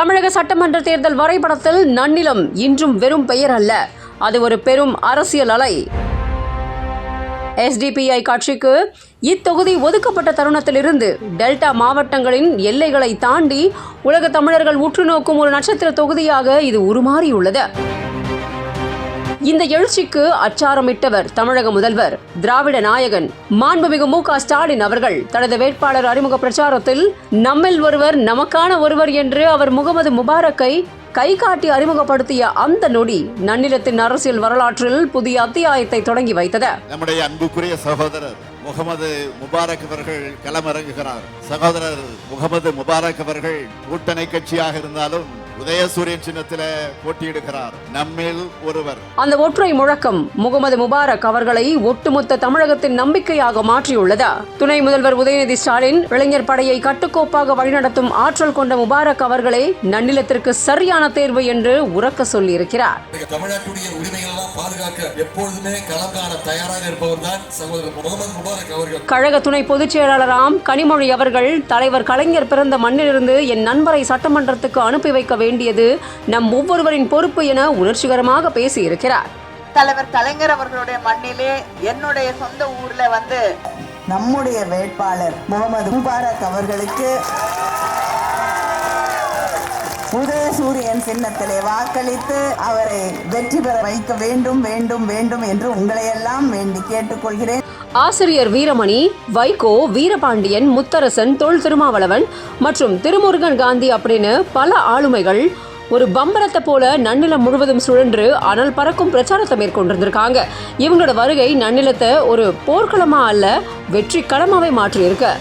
தமிழக சட்டமன்ற தேர்தல் வரைபடத்தில் நன்னிலம் இன்றும் வெறும் பெயர் அல்ல, அது ஒரு பெரும் அரசியல் அலை. SDPI கட்சிக்கு இத்தொகுதி ஒதுக்கப்பட்ட தருணத்திலிருந்து டெல்டா மாவட்டங்களின் எல்லைகளை தாண்டி உலக தமிழர்கள் உற்று நோக்கும் ஒரு நட்சத்திர தொகுதியாக இது உருமாறியுள்ளது. இந்த எழுச்சிக்கு அச்சாரமிட்டவர் தமிழக முதல்வர், திராவிட நாயகன் மாண்புமிகு மு.க. ஸ்டாலின் அவர்கள். தனது வேட்பாளர் அறிமுக பிரச்சாரத்தில் நம்மில் ஒருவர் நமக்கான ஒருவர் என்று அவர் முகமது முபாரக்கை கை காட்டி அறிமுகப்படுத்திய அந்த நொடி நன்னிலத்தின் அரசியல் வரலாற்றில் புதிய அத்தியாயத்தை தொடங்கி வைத்தது. நம்முடைய அன்புக்குரிய சகோதரர் முகமது முபாரக் அவர்கள் களமிறங்குகிறார். சகோதரர் முகமது முபாரக் அவர்கள் கூட்டணி கட்சியாக இருந்தாலும் உதயசூரியன் சின்னத்தில போட்டியிடுகிறார். நம்மில் ஒருவர். அந்த ஒற்றை முழக்கம் முகமது முபாரக் அவர்களை ஒட்டுமொத்த தமிழகத்தின் நம்பிக்கையாக மாற்றியுள்ளது. துணை முதல்வர் உதயநிதி ஸ்டாலின் இளைஞர் படையை கட்டுக்கோப்பாக வழிநடத்தும் ஆற்றல் கொண்ட முபாரக் அவர்களே நன்னிலத்திற்கு சரியான தேர்வு என்று உரக்க சொல்லியிருக்கிறார். தமிழ்நாட்டுடைய உரிமைகள் எல்லாம் பாதுகாக்க எப்பொழுதுமே களம் காண தயாராக இருப்பவர் தான் சகோதரர் முகமது முபாரக் அவர்கள். கழக துணை பொதுச் செயலாளராம் கனிமொழி அவர்கள் தலைவர் கலைஞர் பிறந்த மண்ணிலிருந்து என் நண்பரை சட்டமன்றத்துக்கு அனுப்பி வைக்க வேண்டியது நம் ஒவ்வொருவரின் பொறுப்பு என உணர்ச்சிகரமாக பேசியிருக்கிறார். தலைவர் கலைஞர் அவர்களுடைய மண்ணிலே என்னுடைய சொந்த ஊர்ல வந்து நம்முடைய வேட்பாளர் முகமது முபாரக் அவர்களுக்கு உதயசூரியன் சின்னத்திலே வாக்களித்து அவரை வெற்றி பெற வைக்க வேண்டும் வேண்டும் வேண்டும் என்று உங்களையெல்லாம் வேண்டி கேட்டுக்கொள்கிறேன். ஆசிரியர் வீரமணி, வைகோ, வீரபாண்டியன், முத்தரசன், தொல் திருமாவளவன் மற்றும் திருமுருகன் காந்தி அப்படின்னு பல ஆளுமைகள் ஒரு பம்பரத்தை போல நன்னிலம் முழுவதும் சுழன்று அனல் பறக்கும் பிரச்சாரத்தை மேற்கொண்டிருந்திருக்காங்க. இவங்களோட வருகை நன்னிலத்தை ஒரு போர்க்களமா அல்ல, வெற்றி களமாவே மாற்றியிருக்கு.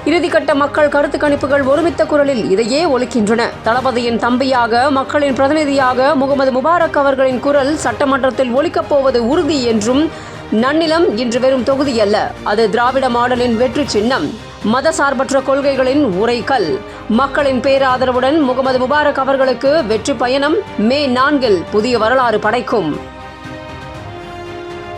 இறுதிக்கட்ட மக்கள் கருத்து கணிப்புகள் ஒருமித்த குரலில் இதையே ஒலிக்கின்றன. தளபதியின் தம்பியாக, மக்களின் பிரதிநிதியாக முகமது முபாரக் அவர்களின் குரல் சட்டமன்றத்தில் ஒலிக்கப் போவது உறுதி என்றும் நன்னிலம் இன்று வெறும் தொகுதி அல்ல, அது திராவிட மாடலின் வெற்றி சின்னம், மதசார்பற்ற கொள்கைகளின் உரைக்கல். மக்களின் பேராதரவுடன் முகமது முபாரக் அவர்களுக்கு வெற்றி பயணம் மே 4 புதிய வரலாறு படைக்கும்.